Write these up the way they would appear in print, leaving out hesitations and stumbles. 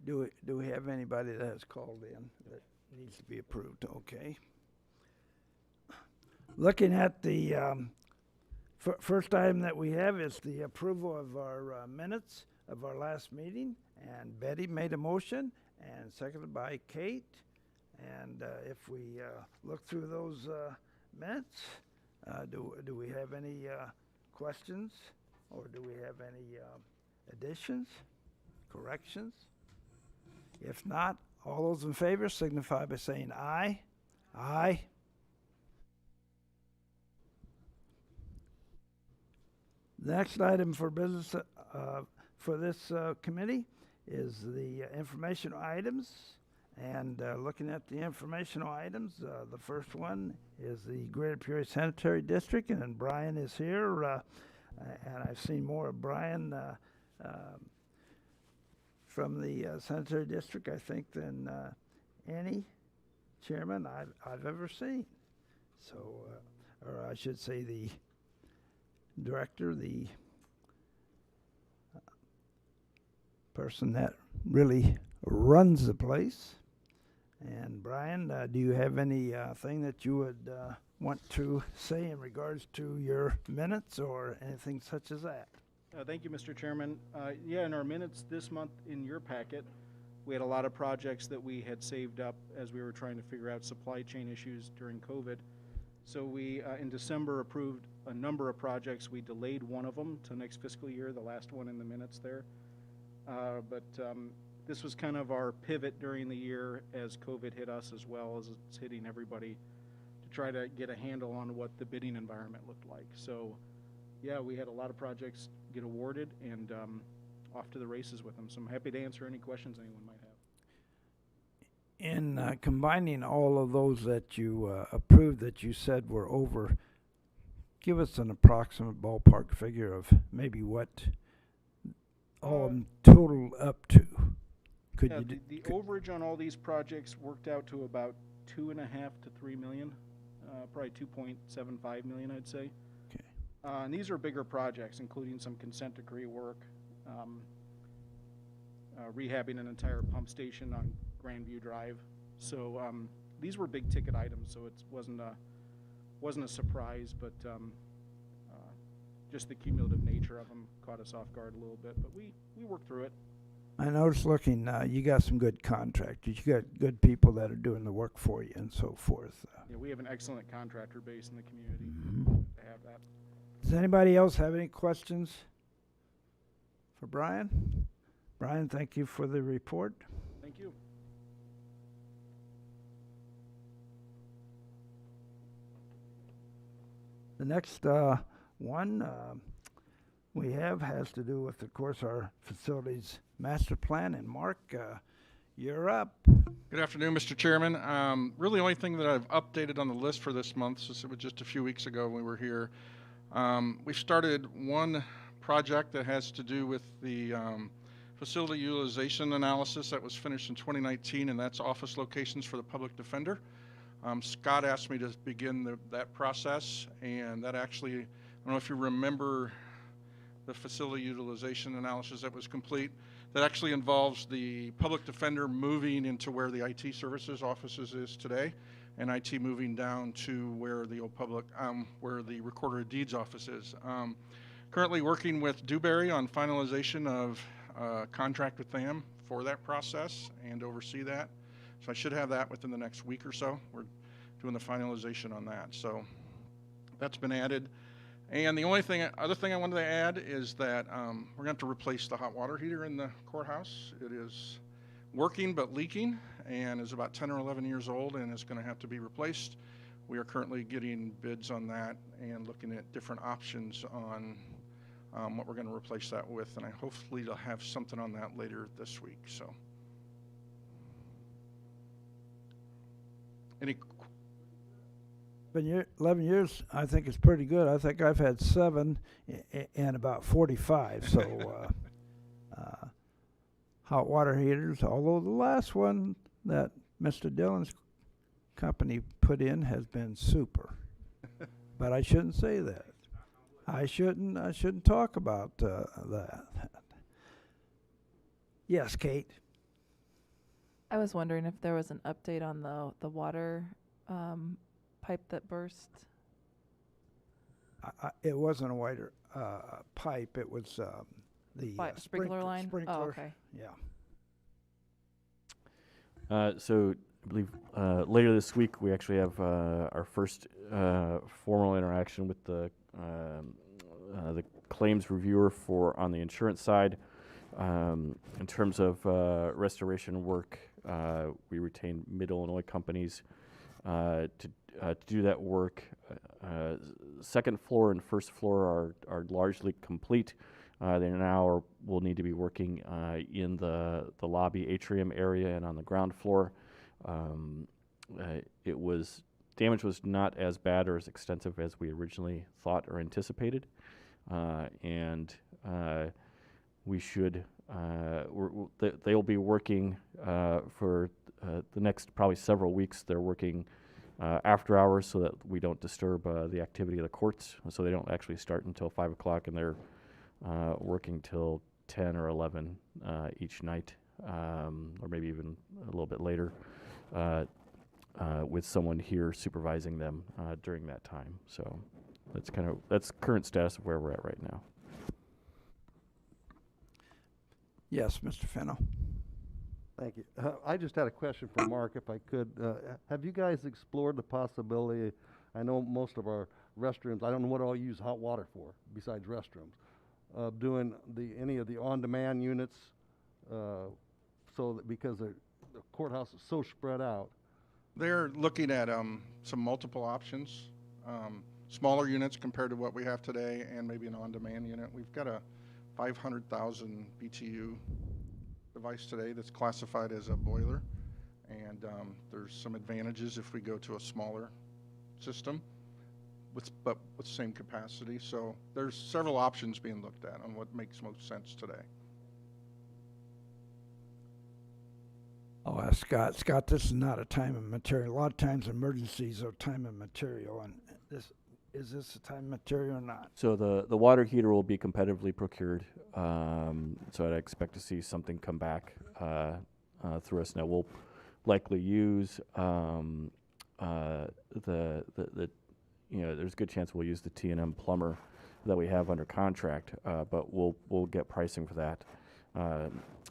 Do we have anybody that has called in that needs to be approved? Okay. Looking at the first item that we have is the approval of our minutes of our last meeting, and Betty made a motion and seconded by Kate. And if we look through those minutes, do we have any questions, or do we have any additions, corrections? If not, all those in favor signify by saying aye. Aye. The next item for business for this committee is the informational items. And looking at the informational items, the first one is the Greater Peoria Sanitary District, and Brian is here. And I've seen more of Brian from the Sanitary District, I think, than any chairman I've ever seen. So, or I should say the director, the person that really runs the place. And Brian, do you have any thing that you would want to say in regards to your minutes or anything such as that? Thank you, Mr. Chairman. Yeah, in our minutes this month in your packet, we had a lot of projects that we had saved up as we were trying to figure out supply chain issues during COVID. So we, in December, approved a number of projects. We delayed one of them to next fiscal year, the last one in the minutes there. But this was kind of our pivot during the year as COVID hit us, as well as it's hitting everybody, to try to get a handle on what the bidding environment looked like. So yeah, we had a lot of projects get awarded, and off to the races with them. So I'm happy to answer any questions anyone might have. In combining all of those that you approved that you said were over, give us an approximate ballpark figure of maybe what all of them total up to. Could Yeah, you the overage on all these projects worked out to about 2.5 to 3 million, probably 2.75 million, I'd say. Okay. And these are bigger projects, including some consent decree work, rehabbing an entire pump station on Grandview Drive. So these were big ticket items, so it wasn't a surprise, but just the cumulative nature of them caught us off guard a little bit. But we worked through it. I noticed looking, you got some good contractors. You got good people that are doing the work for you and so forth. Yeah, we have an excellent contractor base in the community to have that. Does anybody else have any questions for Brian? Brian, thank you for the report. Thank you. The next one we have has to do with, of course, our facilities master plan. And Mark, you're up. Good afternoon, Mr. Chairman. Really, the only thing that I've updated on the list for this month, since it was just a few weeks ago when we were here, we started one project that has to do with the facility utilization analysis that was finished in 2019, and that's office locations for the public defender. Scott asked me to begin that process, and that actually, I don't know if you remember the facility utilization analysis that was complete. That actually involves the public defender moving into where the IT services offices is today, and IT moving down to where the old public, where the recorder of deeds office is. Currently working with Dewberry on finalization of contract with them for that process and oversee that. So I should have that within the next week or so. We're doing the finalization on that. So that's been added. And the only other thing I wanted to add is that we're going to have to replace the hot water heater in the courthouse. It is working but leaking and is about 10 or 11 years old and is going to have to be replaced. We are currently getting bids on that and looking at different options on what we're going to replace that with. And I hopefully will have something on that later this week. So, any 11 years, I think it's pretty good. I think I've had 7 and about 45. So hot water heaters, although the last one that Mr. Dillon's company put in has been super. But I shouldn't say that. I shouldn't talk about that. Yes, Kate. I was wondering if there was an update on the water pipe that burst. It wasn't a wider pipe. It was the Sprinkler line? Sprinkler. Oh, okay. Yeah. So I believe later this week we actually have our first formal interaction with the claims reviewer for on the insurance side. In terms of restoration work, we retain Mid-Illinois companies to do that work. Second floor and first floor are largely complete. They now will need to be working in the lobby atrium area and on the ground floor. Damage was not as bad or as extensive as we originally thought or anticipated, and we should. They'll be working for the next probably several weeks. They're working after hours so that we don't disturb the activity of the courts. So they don't actually start until 5 o'clock, and they're working till 10 or 11 each night, or maybe even a little bit later, with someone here supervising them during that time. So that's current status of where we're at right now. Yes, Mr. Fennell. Thank you. I just had a question for Mark, if I could. Have you guys explored the possibility, I know most of our restrooms, I don't know what all you use hot water for besides restrooms, of doing any of the on-demand units, so that because the courthouse is so spread out. They're looking at some multiple options, smaller units compared to what we have today, and maybe an on-demand unit. We've got a 500,000 BTU device today that's classified as a boiler, and there's some advantages if we go to a smaller system, but with the same capacity. So there's several options being looked at on what makes most sense today. I'll ask Scott. Scott, this is not a time and material. A lot of times emergencies are time and material, and is this a time and material or not? So the water heater will be competitively procured. So I'd expect to see something come back through us. Now we'll likely use there's a good chance we'll use the T&M plumber that we have under contract, but we'll get pricing for that.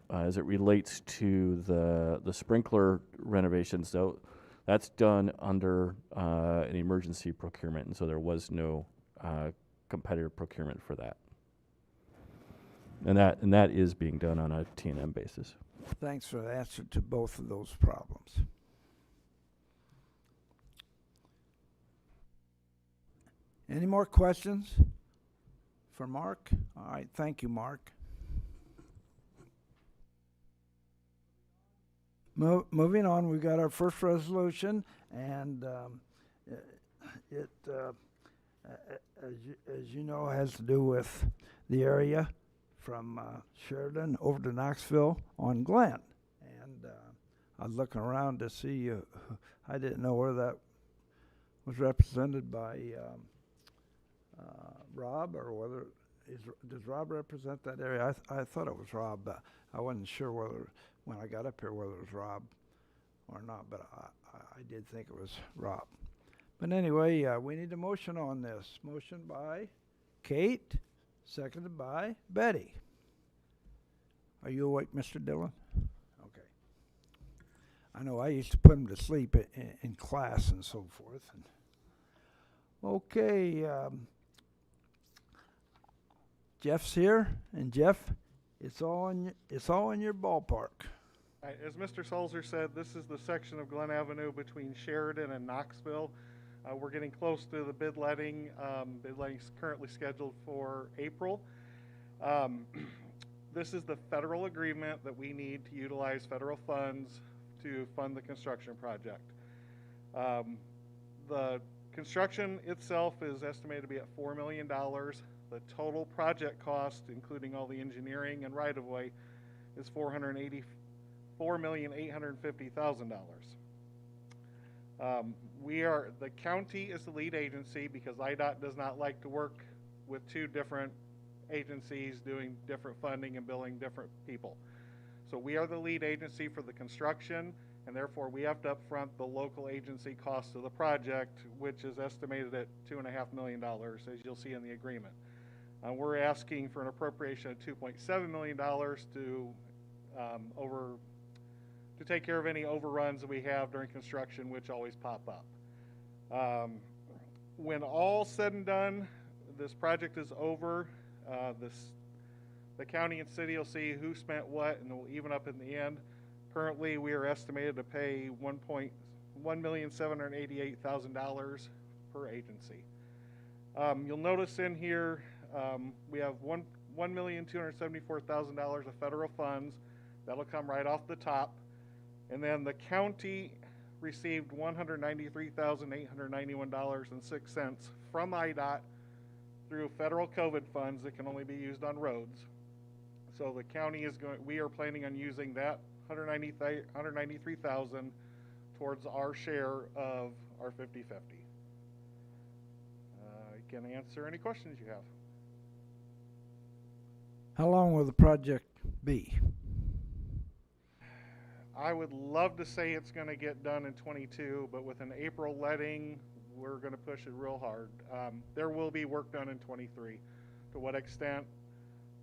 As it relates to the sprinkler renovations, though, that's done under an emergency procurement, and so there was no competitive procurement for that. And that is being done on a T&M basis. Thanks for the answer to both of those problems. Any more questions for Mark? All right, thank you, Mark. Moving on, we got our first resolution, and it, as you know, has to do with the area from Sheridan over to Knoxville on Glen. And I was looking around to see, I didn't know where that was represented by Rob, or whether, does Rob represent that area? I thought it was Rob, but I wasn't sure whether, when I got up here, whether it was Rob or not, but I did think it was Rob. But anyway, we need a motion on this. Motion by Kate, seconded by Betty. Are you awake, Mr. Dillon? Okay. I know I used to put him to sleep in class and so forth. And okay, Jeff's here, and Jeff, it's all in your ballpark. As Mr. Sulzer said, this is the section of Glen Avenue between Sheridan and Knoxville. We're getting close to the bid letting. Bid letting is currently scheduled for April. This is the federal agreement that we need to utilize federal funds to fund the construction project. The construction itself is estimated to be at $4 million. The total project cost, including all the engineering and right-of-way, is $484,850,000. The county is the lead agency because IDOT does not like to work with two different agencies doing different funding and billing different people. So we are the lead agency for the construction, and therefore we have to upfront the local agency cost of the project, which is estimated at $2.5 million, as you'll see in the agreement. We're asking for an appropriation of $2.7 million to take care of any overruns that we have during construction, which always pop up. When all said and done, this project is over. The county and city will see who spent what, and we'll even up in the end. Currently, we are estimated to pay $1,788,000 per agency. You'll notice in here we have $1,274,000 of federal funds. That'll come right off the top. And then the county received $193,891.06 from IDOT through federal COVID funds that can only be used on roads. So the county we are planning on using that $193,000 towards our share of our 50/50. I can answer any questions you have. How long will the project be? I would love to say it's going to get done in 22, but with an April letting, we're going to push it real hard. There will be work done in 23. To what extent,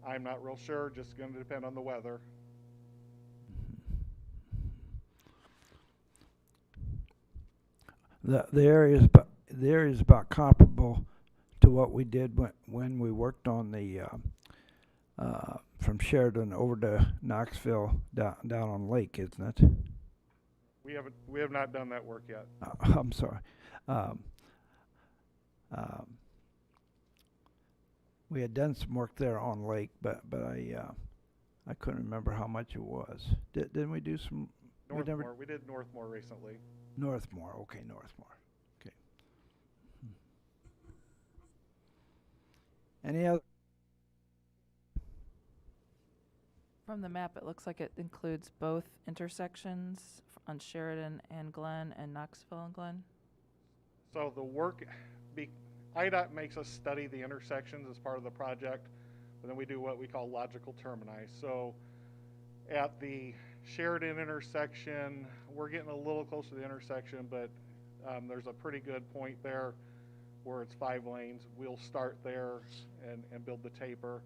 I'm not real sure. Just going to depend on the weather. The area is about comparable to what we did when we worked on the from Sheridan over to Knoxville down on Lake, isn't it? We have not done that work yet. I'm sorry. We had done some work there on Lake, but I couldn't remember how much it was. Didn't we do some? Northmore. We did Northmore recently. Northmore. Okay, Northmore. Okay. Any other? From the map, it looks like it includes both intersections on Sheridan and Glen and Knoxville and Glen. So the work, IDOT makes us study the intersections as part of the project, and then we do what we call logical termini. So at the Sheridan intersection, we're getting a little close to the intersection, but there's a pretty good point there where it's 5 lanes. We'll start there and build the taper.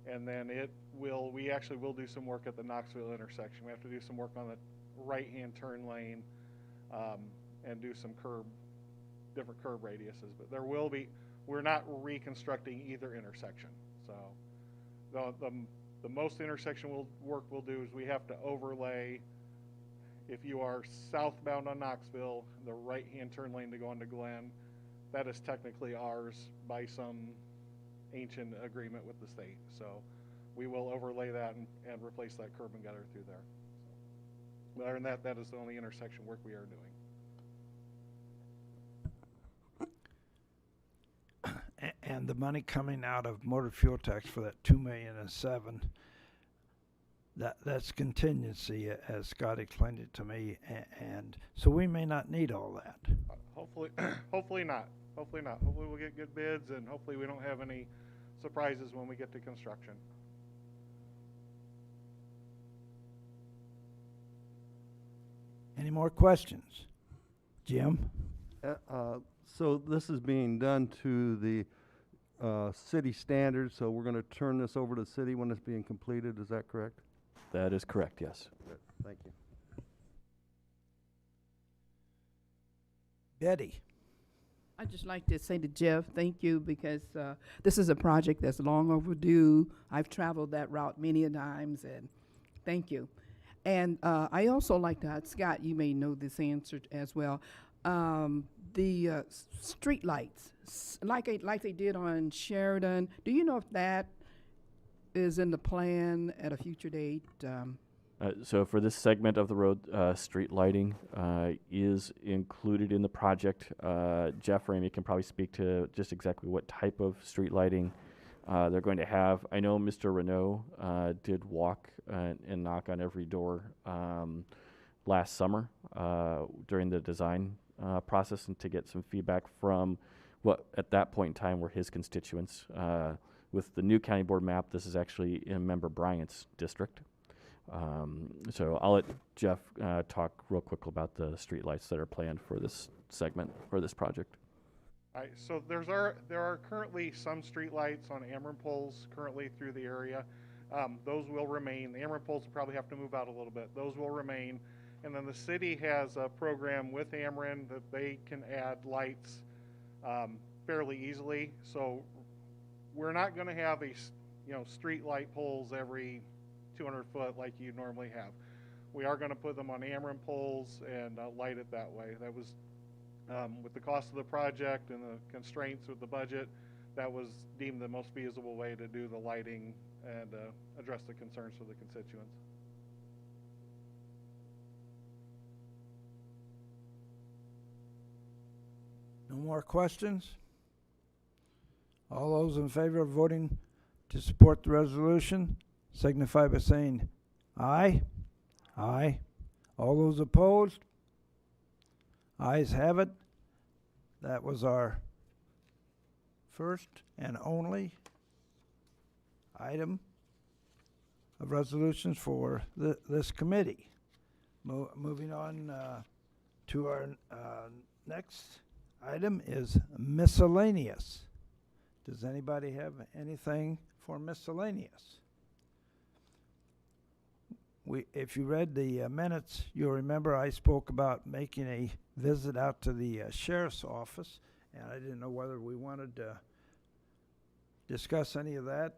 And then we actually will do some work at the Knoxville intersection. We have to do some work on the right-hand turn lane and do some different curb radiuses. But we're not reconstructing either intersection. So the most intersection work we'll do is we have to overlay, if you are southbound on Knoxville, the right-hand turn lane to go into Glen, that is technically ours by some ancient agreement with the state. So we will overlay that and replace that curb and gutter through there. So, other than that, that is the only intersection work we are doing. And the money coming out of motor fuel tax for that $2,007,000, that's contingency, as Scott explained it to me, and so we may not need all that. Hopefully not. Hopefully not. Hopefully we'll get good bids, and hopefully we don't have any surprises when we get to construction. Any more questions? Jim? So this is being done to the city standards, so we're going to turn this over to the city when it's being completed, is that correct? That is correct, yes. Good. Thank you. Betty? I'd just like to say to Jeff, thank you, because this is a project that's long overdue. I've traveled that route many a times, and thank you. And I also like to ask Scott, you may know this answer as well, the street lights, like they did on Sheridan. Do you know if that is in the plan at a future date? So for this segment of the road, street lighting is included in the project. Jeff or Amy can probably speak to just exactly what type of street lighting they're going to have. I know Mr. Renault did walk and knock on every door last summer during the design process, and to get some feedback from what at that point in time were his constituents. With the new county board map, this is actually in Member Bryant's district. So I'll let Jeff talk real quick about the streetlights that are planned for this segment, or this project. All right, so there are currently some streetlights on Ameren poles currently through the area. Those will remain. The Ameren poles will probably have to move out a little bit. Those will remain. And then the city has a program with Ameren that they can add lights fairly easily. So we're not going to have street light poles every 200 foot like you normally have. We are going to put them on Ameren poles and light it that way. That was with the cost of the project and the constraints with the budget, that was deemed the most feasible way to do the lighting and address the concerns for the constituents. No more questions? All those in favor of voting to support the resolution signify by saying aye. Aye. All those opposed? Ayes have it. That was our first and only item of resolutions for this committee. Moving on to our next item is miscellaneous. Does anybody have anything for miscellaneous? If you read the minutes, you'll remember I spoke about making a visit out to the sheriff's office, and I didn't know whether we wanted to discuss any of that,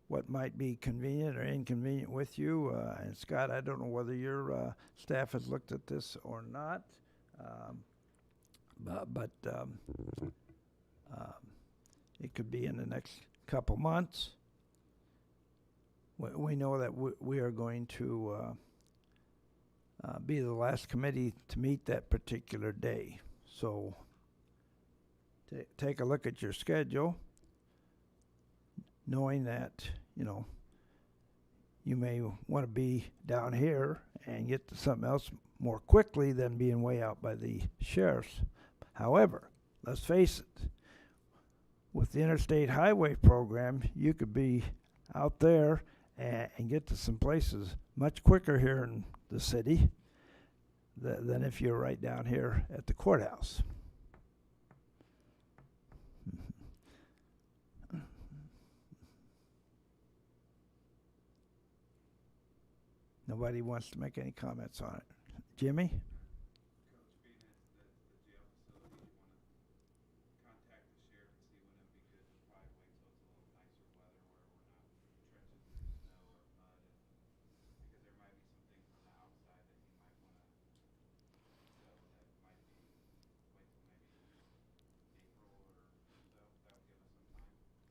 what might be convenient or inconvenient with you. And Scott, I don't know whether your staff has looked at this or not, but it could be in the next couple months. We know that we are going to be the last committee to meet that particular day. So take a look at your schedule, knowing that, you may want to be down here and get to something else more quickly than being way out by the sheriff's. However, let's face it, with the Interstate Highway Program, you could be out there and get to some places much quicker here in the city than if you're right down here at the courthouse. Nobody wants to make any comments on it. Jimmy?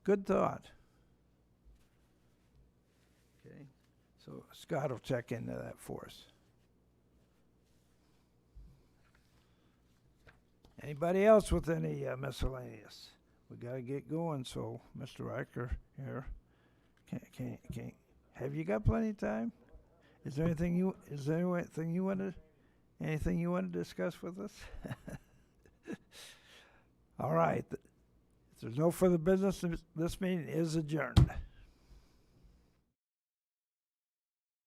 Good thought. Okay, so Scott will check into that for us. Anybody else with any miscellaneous? We gotta get going, so Mr. Riker here. Can have you got plenty of time? Is there anything you want to discuss with us? All right. If there's no further business, this meeting is adjourned.